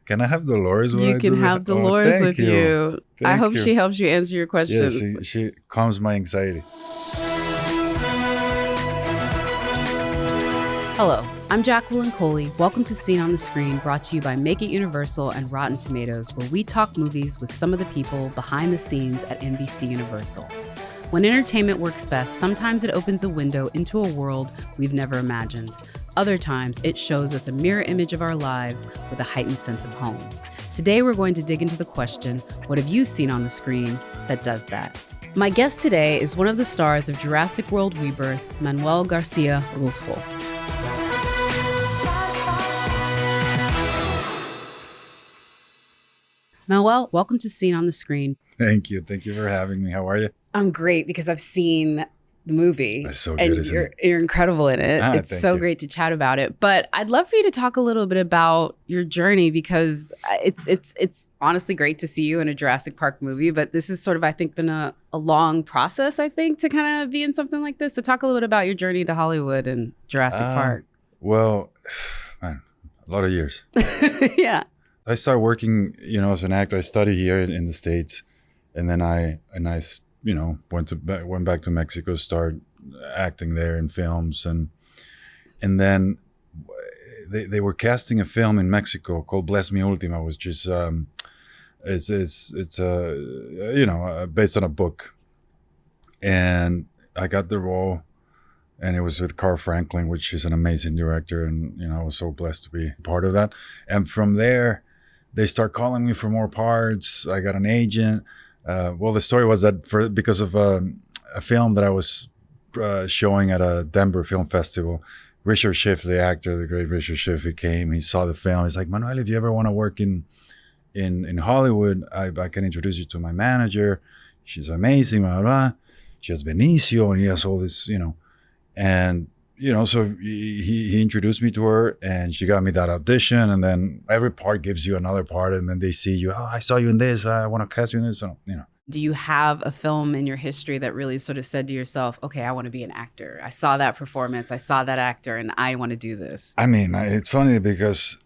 Can I have Dolores? You can have Dolores with you. I hope she helps you answer your questions. Yes, she calms my anxiety. Hello, I'm Jacqueline Coley. Welcome to Seen on the Screen, brought to you by Make It Universal and Rotten Tomatoes, where we talk movies with some of the people behind the scenes at NBC Universal. When entertainment works best, sometimes it opens a window into a world we've never imagined. Other times, it shows us a mirror image of our lives with a heightened sense of home. Today, we're going to dig into the question, what have you seen on the screen that does that? My guest today is one of the stars of Jurassic World Rebirth, Manuel García-Rulfo. Manuel, welcome to Seen on the Screen. Thank you. Thank you for having me. How are you? I'm great because I've seen the movie. That's so good, isn't it? You're incredible in it. It's so great to chat about it. But I'd love for you to talk a little bit about your journey because it's honestly great to see you in a Jurassic Park movie. But this has sort of, I think, been a long process, I think, to kind of be in something like this. So talk a little bit about your journey to Hollywood and Jurassic Park. Well, man, a lot of years. Yeah. I started working, as an actor. I studied here in the States, and then I went back to Mexico, started acting there in films, and then they were casting a film in Mexico called Bless Mi Última, which is it's based on a book, and I got the role, and it was with Carl Franklin, which is an amazing director, and I was so blessed to be part of that. And from there, they start calling me for more parts. I got an agent. The story was that because of a film that I was showing at a Denver Film Festival, Richard Schiff, the actor, the great Richard Schiff, he came. He saw the film. He's like, Manuel, if you ever want to work in Hollywood, I can introduce you to my manager. She's amazing, blah, blah, blah. She has Benicio, and he has all this, and so he introduced me to her, and she got me that audition, and then every part gives you another part, and then they see you, I saw you in this, I want to cast you in this, Do you have a film in your history that really sort of said to yourself, okay, I want to be an actor. I saw that performance, I saw that actor, and I want to do this? I mean, it's funny because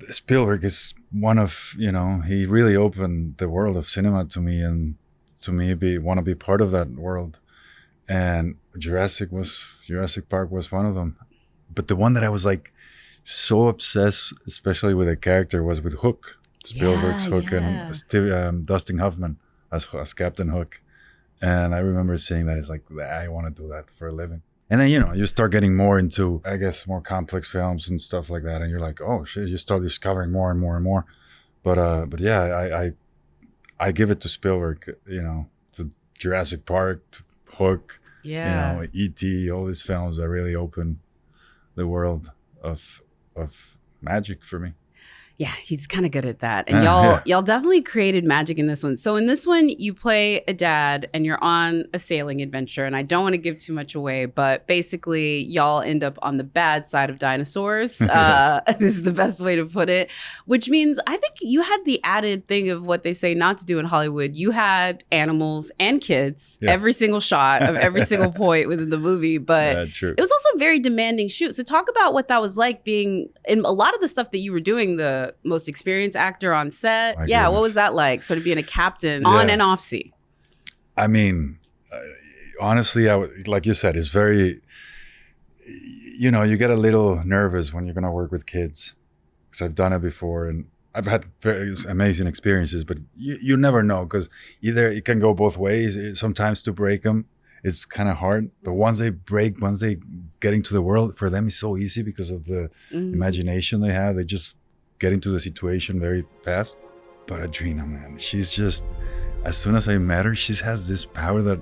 Spielberg is one of, he really opened the world of cinema to me, and to me, want to be part of that world. And Jurassic Park was one of them. But the one that I was like so obsessed, especially with the character, was with Hook, Spielberg's Hook, and Dustin Hoffman as Captain Hook. And I remember seeing that. It's like, I want to do that for a living. And then, you start getting more into, I guess, more complex films and stuff like that. And you're like, oh, shit, you start discovering more and more and more. But yeah, I give it to Spielberg, to Jurassic Park, to Hook, E.T., all these films that really open the world of magic for me. Yeah, he's kind of good at that. And y'all definitely created magic in this one. So in this one, you play a dad and you're on a sailing adventure. And I don't want to give too much away, but basically y'all end up on the bad side of dinosaurs. Yes. This is the best way to put it, which means I think you had the added thing of what they say not to do in Hollywood. You had animals and kids, every single shot of every single point within the movie. But it was also a very demanding shoot. So talk about what that was like being in a lot of the stuff that you were doing, the most experienced actor on set. My goodness. What was that like? Sort of being a captain on and off sea. I mean, honestly, like you said, it's very, you get a little nervous when you're going to work with kids, because I've done it before and I've had very amazing experiences, but you never know, because either it can go both ways. Sometimes to break them, it's kind of hard, but once they get into the world, for them it's so easy because of the imagination they have. They just get into the situation very fast. But Audrina, man, she's just, as soon as I met her, she has this power that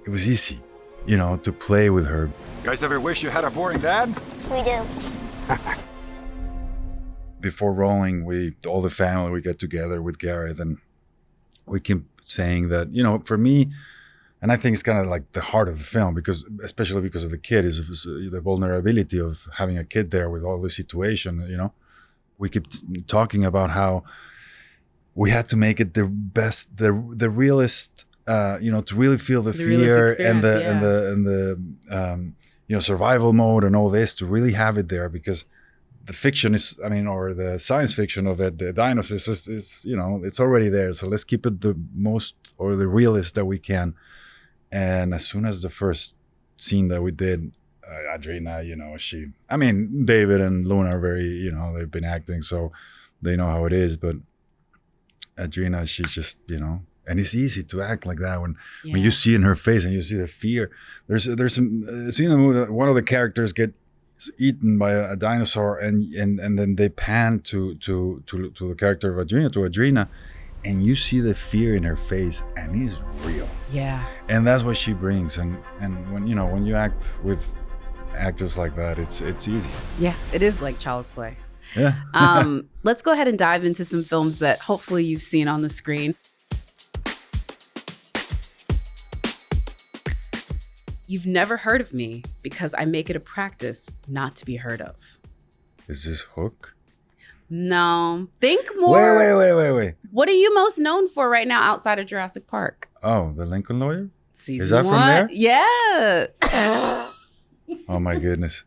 it was easy, to play with her. You guys ever wish you had a boring dad? We do. Before rolling, all the family, we get together with Gareth, and we keep saying that, for me, and I think it's kind of like the heart of the film, especially because of the kid, is the vulnerability of having a kid there with all the situation, We keep talking about how we had to make it the best, the realest, to really feel the fear and the survival mode and all this, to really have it there, because the fiction is, I mean, or the science fiction of it, the dinosaurs is it's already there. So let's keep it the most or the realest that we can. And as soon as the first scene that we did, Audrina, David and Luna are very, they've been acting, so they know how it is. But Audrina, she just, and it's easy to act like that when you see in her face and you see the fear. There's some scene in the movie that one of the characters get eaten by a dinosaur, and then they pan to the character of Audrina, and you see the fear in her face, and it's real. Yeah. And that's what she brings. And when you act with actors like that, it's easy. Yeah, it is like child's play. Yeah. Let's go ahead and dive into some films that hopefully you've seen on the screen. You've never heard of me because I make it a practice not to be heard of. Is this Hook? No. Think more. Wait. What are you most known for right now outside of Jurassic Park? Oh, The Lincoln Lawyer? Season Is that 1? from there? Yeah. Oh my goodness.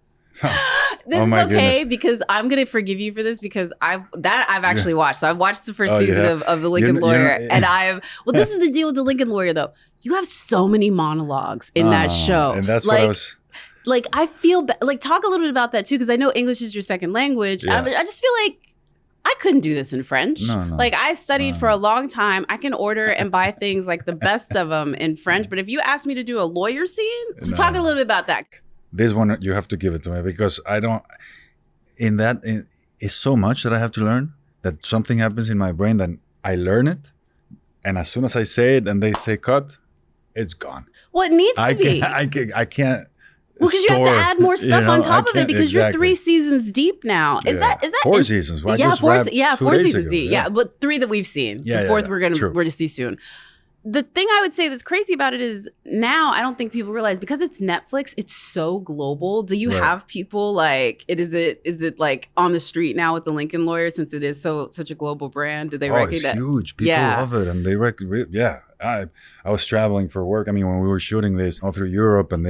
This is okay because I'm gonna forgive you for this because I've actually watched. So I've watched the first season of The Lincoln Lawyer, and this is the deal with The Lincoln Lawyer though. You have so many monologues in that show, and that's what I was. Like I feel like talk a little bit about that too because I know English is your second language. Yeah. I just feel like I couldn't do this in French. No. Like I studied for a long time. I can order and buy things like the best of them in French. But if you ask me to do a lawyer scene, so talk a little bit about that. This one, you have to give it to me because I don't, it's so much that I have to learn that something happens in my brain that I learn it. And as soon as I say it and they say cut, it's gone. Well, it needs to be. I can't. Well, because you have to add more stuff on top of it because you're 3 seasons deep now. Is that 4 seasons? Well, yeah, 4 seasons ago. deep. Yeah, but 3 that we've seen. Yeah, the 4th True. we're to see soon. The thing I would say that's crazy about it is now I don't think people realize because it's Netflix, it's so global. Do you have people like is it like on the street now with The Lincoln Lawyer since it is such a global brand? Do they recognize that? It's huge. People love it, and they I was traveling for work. I mean, when we were shooting this all through Europe and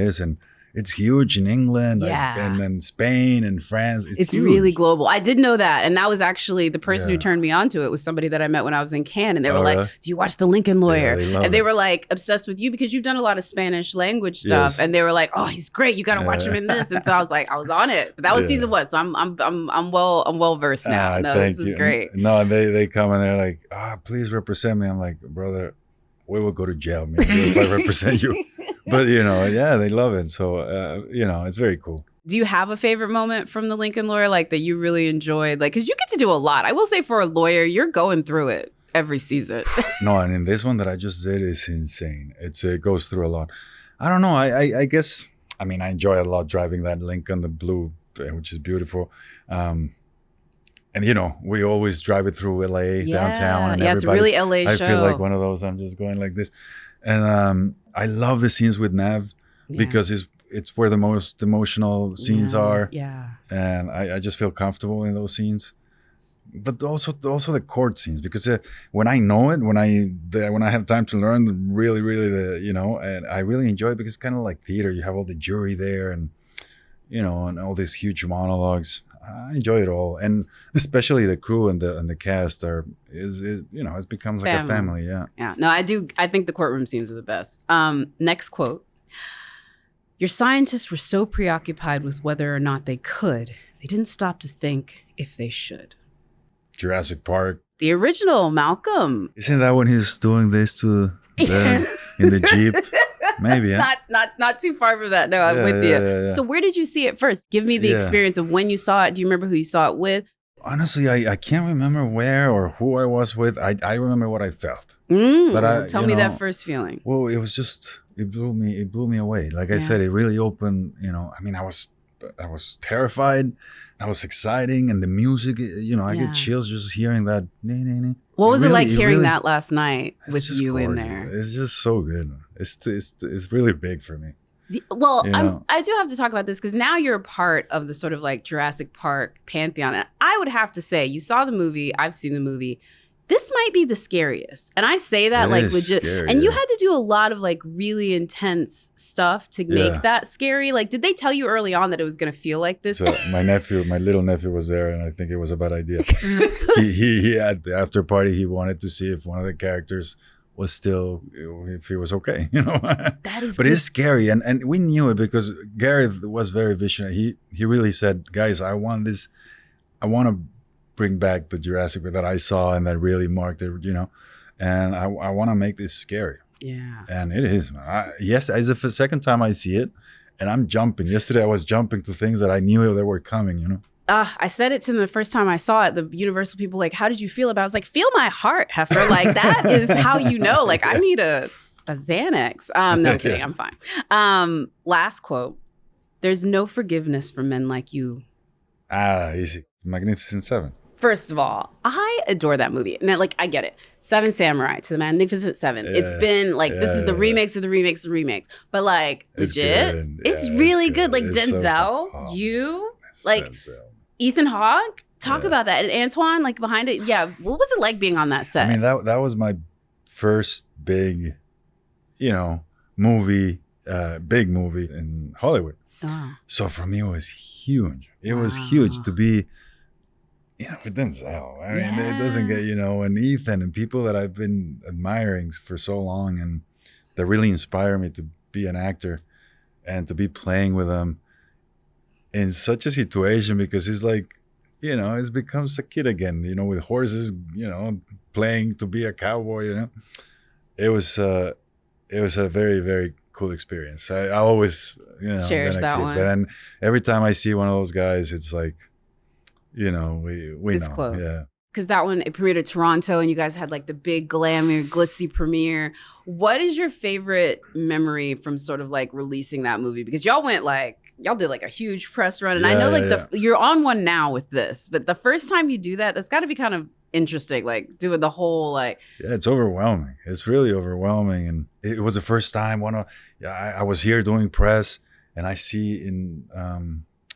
it's huge in England and then Spain and France. It's huge. Really global. I did know that. And that was actually the person who turned me on to it was somebody that I met when I was in Cannes. And they were like, do you watch The Lincoln Lawyer? Yeah, they were like obsessed with you because you've done a lot of Spanish language stuff. Yes. And they were like, oh, he's great. You got to watch him in this. And so I was like, I was on it. But that was season 1. So I'm well versed now. This is great. No, and they come and they're like, please represent me. I'm like, brother, we will go to jail maybe if I represent you. But, they love it. So, it's very cool. Do you have a favorite moment from The Lincoln Lawyer, like that you really enjoyed? Like, because you get to do a lot. I will say for a lawyer, you're going through it every season. No, and in this one that I just did is insane. It goes through a lot. I don't know. I guess, I enjoy a lot driving that Lincoln, the blue, which is beautiful. And, we always drive it through LA downtown. And it's a really LA show. I feel like one of those, I'm just going like this. And I love the scenes with Nav because it's where the most emotional scenes are. Yeah. And I just feel comfortable in those scenes. But also the court scenes because when I know it, when I have time to learn really, and I really enjoy it because it's kind of like theater. You have all the jury there and, and all these huge monologues. I enjoy it all, and especially the crew and the cast it becomes like a family. Yeah. No, I do. I think the courtroom scenes are the best. Next quote: "Your scientists were so preoccupied with whether or not they could, they didn't stop to think if they should." Jurassic Park. The original Malcolm. Isn't that when he's doing this to in the Jeep? Maybe, yeah. Not too far from that. No, I'm with you. Yeah. So where did you see it first? Give me the experience of when you saw it. Do you remember who you saw it with? Honestly, I can't remember where or who I was with. I remember what I felt. But tell me that first feeling. Well, it was just it blew me away. Like I said, it really opened. I was terrified. I was exciting, and the music. I get chills just hearing that. What was it like hearing that last night with you gorgeous. In there? It's just so good. It's really big for me. I do have to talk about this because now you're a part of the sort of like Jurassic Park pantheon. And I would have to say, you saw the movie, I've seen the movie. this might be the scariest. And I say that It like is legit. scary, And you yeah. had to do a lot of like really intense stuff to make that scary. Like, did they tell you early on that it was going to feel like this? So my little nephew was there, and I think it was a bad idea. he at the after party, he wanted to see if one of the characters was still, if he was okay, you know. That is But good. it's scary, and we knew it because Gareth was very visionary. He really said, guys, I want to bring back the Jurassic World that I saw and that really marked it, you know, and I want to make this scary. Yeah. And it is. Yes, as if the second time I see it, and I'm jumping. Yesterday I was jumping to things that I knew that were coming, you know. I said it to them the first time I saw it. The Universal people like, how did you feel about it? I was like, feel my heart, heifer. Like, that is how you know. Like, I need a Xanax. No, I'm kidding. Yes. I'm fine. Last quote. There's no forgiveness for men like you. Easy. Magnificent Seven. First of all, I adore that movie. And like, I get it. Seven Samurai to the Magnificent Seven. It's been like, this is the remakes of the remakes of the remakes. But like, It's legit, good. it's Yeah, really it's good. Like It's so Denzel, fun. you, like Denzel. Ethan Hawke. Talk Yeah. about that. And Antoine, like behind it. Yeah. What was it like being on that set? I mean, that was my first big, you know, big movie in Hollywood. Oh. So for me, it was huge. It was Wow. huge to be, you know, with Denzel. I mean, it doesn't get, you know, and Ethan and people that I've been admiring for so long and that really inspire me to be an actor and to be playing with them in such a situation because he's like, you know, he becomes a kid again, you know, with horses, you know, playing to be a cowboy, you know. It was a very, very cool experience. I always, you know, Cherish been a that kid, one. but then every time I see one of those guys, it's like, you know, we It's know. close. Yeah. Because that one, it premiered at Toronto and you guys had like the big glamour, glitzy premiere. What is your favorite memory from sort of like releasing that movie? Because y'all did like a huge press run. And I know you're on one now with this, but the first time you do that, that's got to be kind of interesting, like doing the whole like. Yeah, it's overwhelming. It's really overwhelming. And it was the first time I was here doing press and I see in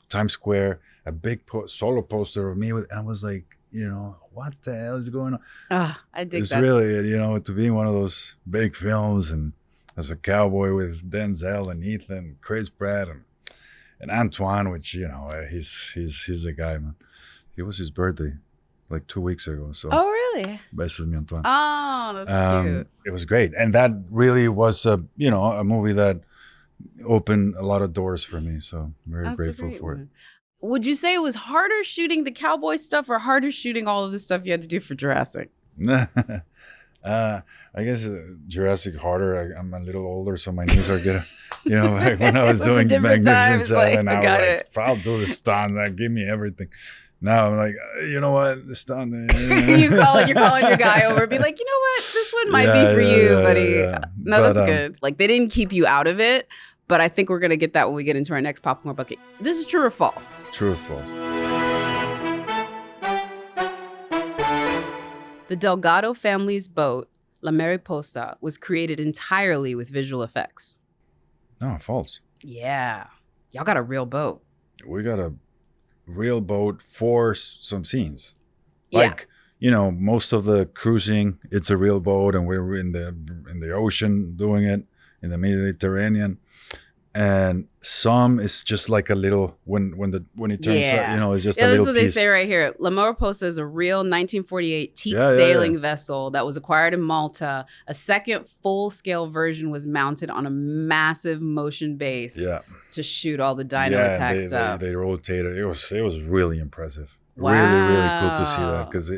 Times Square a big solo poster of me I was like, you know, what the hell is going on? I dig It's that. really, you know, to be in one of those big films and as a cowboy with Denzel and Ethan, Chris Pratt and Antoine, which, you know, he's the guy, man. It was his birthday like 2 weeks ago. So Oh, really? besos, mi Antoine. Oh, that's cute. It was great. And that really was a movie that opened a lot of doors for me. So I'm very That's a grateful great for one. Would you say it was harder shooting the cowboy stuff or harder shooting all of the stuff you had to do for Jurassic? it. I guess Jurassic harder. I'm a little older, so my knees are good. You know, like when I was was a doing different time. Magnificent It's like, Seven, I I was got like, it. I'll do the stunt. Give me everything. Now I'm like, you know what, the stunt. You're calling your guy over, be like, you know what, this one might be for you, buddy. yeah. No, But, that's good. Like they didn't keep you out of it, but I think we're gonna get that when we get into our next popcorn bucket. This is true or false? True or false? The Delgado family's boat, La Mariposa, was created entirely with visual effects. No, false. Yeah, y'all got a real boat. We got a real boat for some scenes. Yeah. Like, you know, most of the cruising, it's a real boat, and we're in the ocean doing it in the Mediterranean. And some is just like a little when it turns out, you know, it's just a that's little what piece. they say right here. La Mariposa is a real 1948 teak Yeah, sailing vessel that was acquired in Malta. A second full-scale version was mounted on a massive motion base to shoot all the dino attack stuff. They rotated. It was really impressive. Really cool to see that because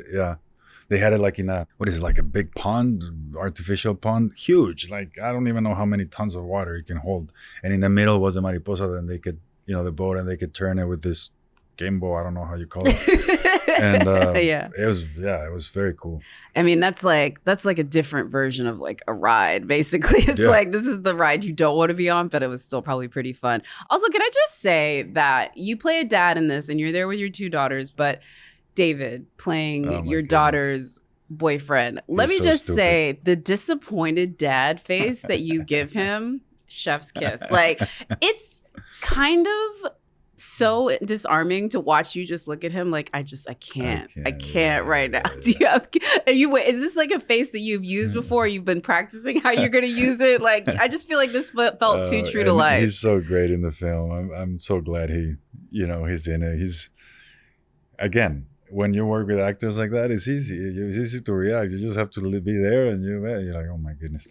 they had it like in like a big pond, artificial pond, huge. Like I don't even know how many tons of water it can hold. And in the middle was a mariposa. Then they could, you know, the boat, and they could turn it with this gimbo. I don't know how you call it. And it was very cool. I mean, that's like a different version of like a ride. Basically, it's like this is the ride you don't want to be on, but it was still probably pretty fun. Also, can I just say that you play a dad in this, and you're there with your two daughters, but David playing your daughter's boyfriend. Let me just say the disappointed dad face that you give him, chef's kiss. Like it's kind of so disarming to watch you just look at him like, I can't right now. Do is this like a face that you've used before? You've been practicing how you're going to use it? Like, I just feel like this felt too true to life. He's so great in the film. I'm so glad he's in it. He's, again, when you work with actors like that, it's easy. It's easy to react. You just have to be there, and you're like, oh my goodness,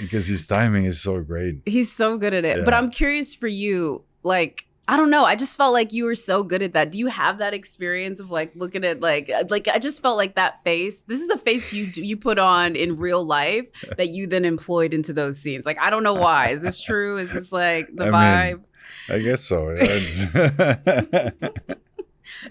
because his timing is so great. He's so good at it. Yeah. But I'm curious for you, like, I don't know. I just felt like you were so good at that. Do you have that experience of like looking at like I just felt like that face. This is a face you put on in real life that you then employed into those scenes. Like, I don't know why. Is this true? Is this like the vibe? I guess so.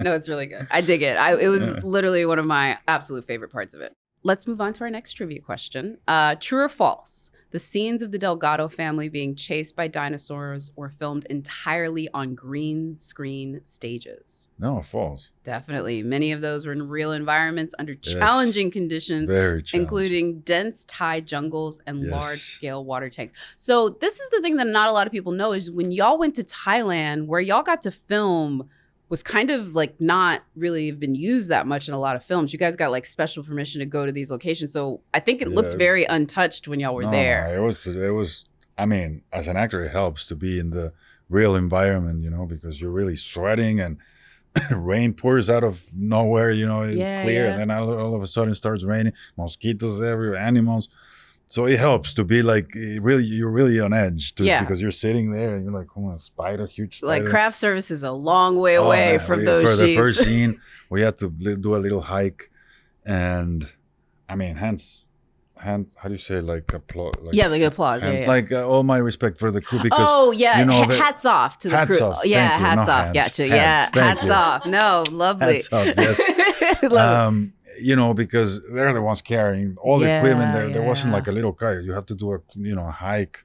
No, it's really good. I dig it. It was literally one of my absolute favorite parts of it. Let's move on to our next trivia question. True or false? The scenes of the Delgado family being chased by dinosaurs were filmed entirely on green screen stages. No, false. Definitely. Many of those were in real environments under challenging conditions, including dense Thai jungles and large-scale water tanks. So this is the thing that not a lot of people know is when y'all went to Thailand, where y'all got to film was kind of like not really been used that much in a lot of films. You guys got like special permission to go to these locations. So I think it looked very untouched when y'all were there. No, it was, I mean, as an actor, it helps to be in the real environment, because you're really sweating and rain pours out of nowhere, it's clear. And then all of a sudden it starts raining, mosquitoes everywhere, animals. So it helps to be like you're really on edge because you're sitting there and you're like, oh, a spider, huge spider. Like craft service is a long way away from those sheets. For the first scene, we had to do a little hike, and I mean, hands. How do you say like applause? Like applause. Like all my respect for the crew because hats off to the crew. Off. Yeah, hats off. Gotcha. Hats off. No, lovely. Hats off. Yes. Because they're the ones carrying all the equipment. There wasn't like a little car. You have to do a hike.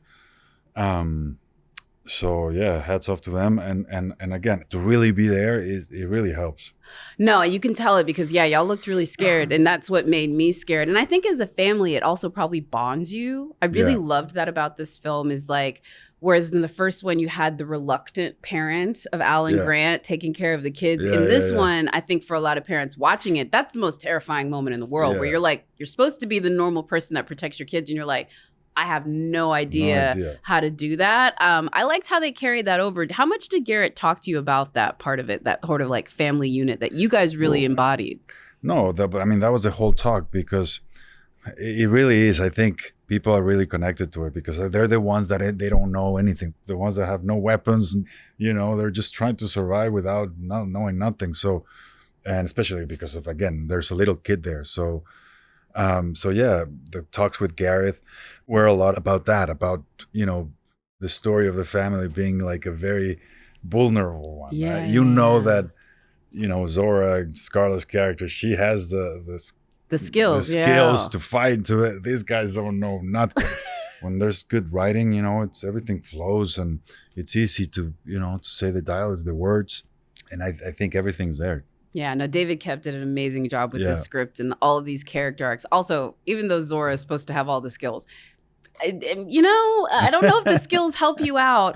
So hats off to them. And again, to really be there, it really helps. No, you can tell it because y'all looked really scared, and that's what made me scared. And I think as a family, it also probably bonds you. I really loved that about this film is like, whereas in the first one, you had the reluctant parent of Alan Grant taking care of the kids. In this one, I think for a lot of parents watching it, that's the most terrifying moment in the world where you're like, you're supposed to be the normal person that protects your kids. And you're like, I have no idea how to do that. I liked how they carried that over. How much did Gareth talk to you about that part of it, that sort of like family unit that you guys really embodied? No, that was the whole talk because it really is. I think people are really connected to it because they're the ones that they don't know anything. The ones that have no weapons, they're just trying to survive without not knowing nothing. So, and especially because of, again, there's a little kid there. So the talks with Gareth were a lot about that, about, the story of the family being like a very vulnerable one. That, Zora, Scarlett's character, she has the skills to fight to it. These guys don't know nothing. When there's good writing, it's everything flows and it's easy to, to say the dialogue, the words. And I think everything's there. Yeah, no, David Koepp did an amazing job with the script and all of these character arcs. Also, even though Zora is supposed to have all the skills, I don't know if the skills help you out.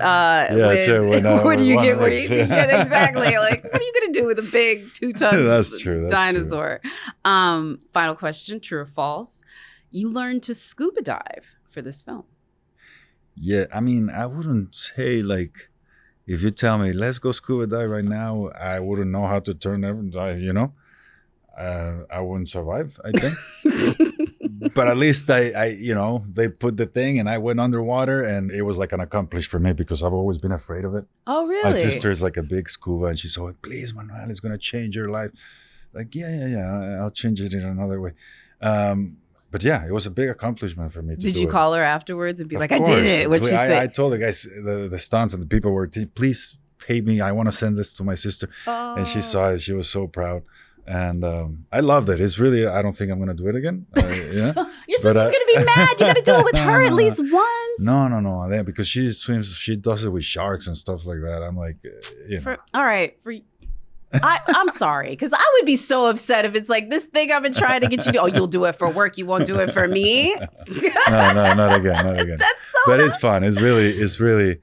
When you get exactly. Like, what are you going to do with a big 2-ton That's true. dinosaur? Final question, true or false? You learned to scuba dive for this film. Yeah, I mean, I wouldn't say like, if you tell me, let's go scuba dive right now, I wouldn't know how to turn every dive, I wouldn't survive, I think. But at least I they put the thing and I went underwater and it was like an accomplishment for me because I've always been afraid of it. Oh, really? My sister is like a big scuba and she's like, please, Manuel, it's going to change your life. Like, I'll change it in another way. But it was a big accomplishment for me to do it. Did you call her afterwards and be like, I did it? What'd she say? I told the guys, the stunts and the people were, please tape me. I want to send this to my sister. Oh. And she saw it. She was so proud. And I loved it. It's really, I don't think I'm going to do it again. Your sister's going to be mad. You got to do it with her at least once. No. Because she swims, she does it with sharks and stuff like that. I'm like, all right. I'm sorry, because I would be so upset if it's like this thing I've been trying to get you to. Oh, you'll do it for work. You won't do it for me. No, not again. That's so but it's fun. It's really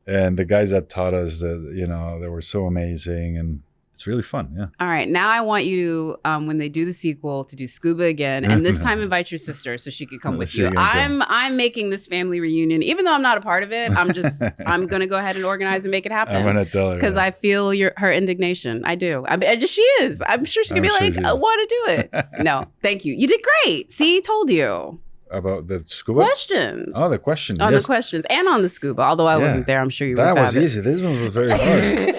And the guys that taught us that, you know, they were so amazing, and it's really fun. Yeah. All right. Now I want you to, when they do the sequel, to do Scuba again, and this time invite your sister so she could come with you. I'm making this family reunion, even though I'm not a part of it. I'm gonna go ahead and organize and make it happen. I'm gonna tell her because I feel her indignation. I do. She is. I'm sure she's gonna be like, I want to do it. No, thank you. You did great. See, told you. About the scuba questions. Oh, the question. On the questions and on the scuba. Although I wasn't there, I'm sure you. That was easy. This one was very hard.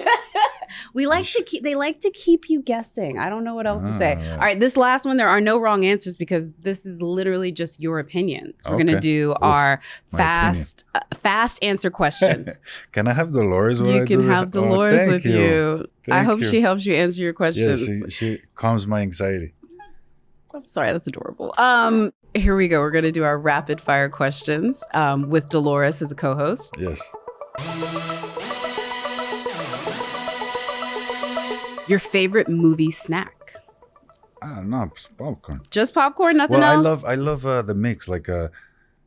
They like to keep you guessing. I don't know what else to say. Right. All right, this last one, there are no wrong answers because this is literally just your opinions. We're going to do our fast answer questions. Can I have Dolores? You can have Dolores with you. I hope she helps you answer your questions. Yes, she calms my anxiety. I'm sorry, that's adorable. Here we go. We're going to do our rapid fire questions with Dolores as a co-host. Yes. Your favorite movie snack? I don't know, popcorn. Just popcorn, nothing else? I love the mix, like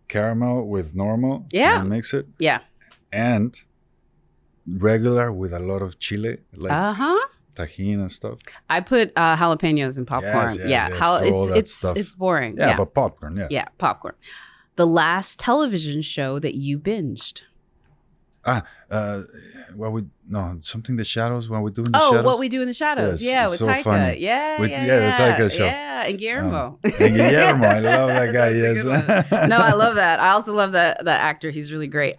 caramel with normal. Yeah. And mix it. Yeah. And regular with a lot of chile, like tajin and stuff. I put jalapenos in popcorn. Yes, it's boring. Yeah, but popcorn. Yeah. Yeah, popcorn. The last television show that you binged? Something the shadows. What we do in the shadows. Oh, What We Do in the Shadows. Yes, yeah, with so Taika. Funny. Yeah, the Taika show. Yeah, and Guillermo. And Guillermo, I love that guy. Yes. No, I love that. I also love that actor. He's really great.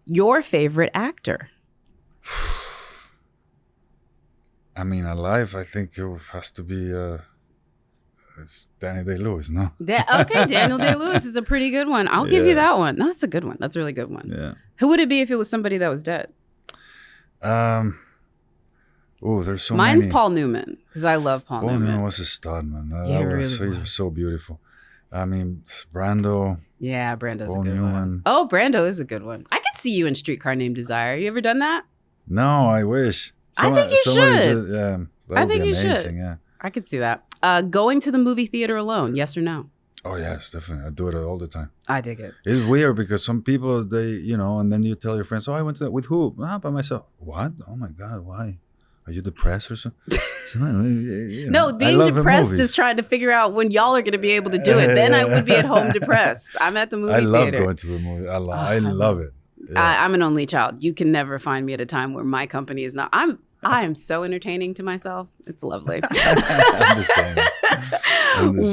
Your favorite actor? I mean, alive, I think it has to be it's Danny Day-Lewis, no? Daniel Day-Lewis is a pretty good one. I'll give you that one. No, that's a good one. That's a really good one. Yeah. Who would it be if it was somebody that was dead? There's so many. Mine's Paul Newman, because I love Paul Newman. Paul Newman was a stud, man. He was so beautiful. I mean, Brando. Yeah, Brando's Paul a good Newman. one. Oh, Brando is a good one. I could see you in Streetcar Named Desire. You ever done that? No, I wish. I think you should. That would be amazing. Yeah. I could see that. Going to the movie theater alone, yes or no? Oh, yes, definitely. I do it all the time. I dig it. It's weird because some people, and then you tell your friends, oh, I went to that. With who? By myself. What? Oh, my God, why? Are you depressed or something? No, being depressed is trying to figure out when y'all are going to be able to do it. Then I would be at home depressed. I'm at the movie theater. I love going to the movie. I love it. Yeah. I'm an only child. You can never find me at a time where my company is not. I am so entertaining to myself. It's lovely. I'm the same.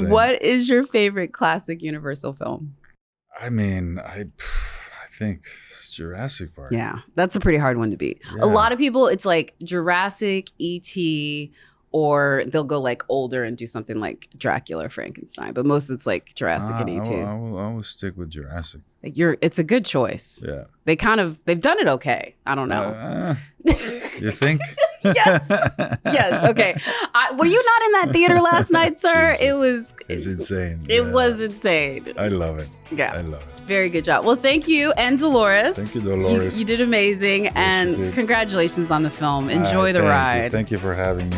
What is your favorite classic Universal film? I mean, I think Jurassic Park. Yeah, that's a pretty hard one to beat. Yeah. A lot of people, it's like Jurassic, E.T., or they'll go like older and do something like Dracula or Frankenstein. But most it's like Jurassic and E.T. I will stick with Jurassic. Like it's a good choice. Yeah. They've done it okay. I don't know. You think? Yes. Okay. Were you not in that theater last night, sir? It's insane. It was insane. I love it. Yeah. I love it. Very good job. Well, thank you. And Dolores. Thank you, Dolores. You did amazing. Yes, and congratulations on the film. Enjoy the ride. Thank you for having me.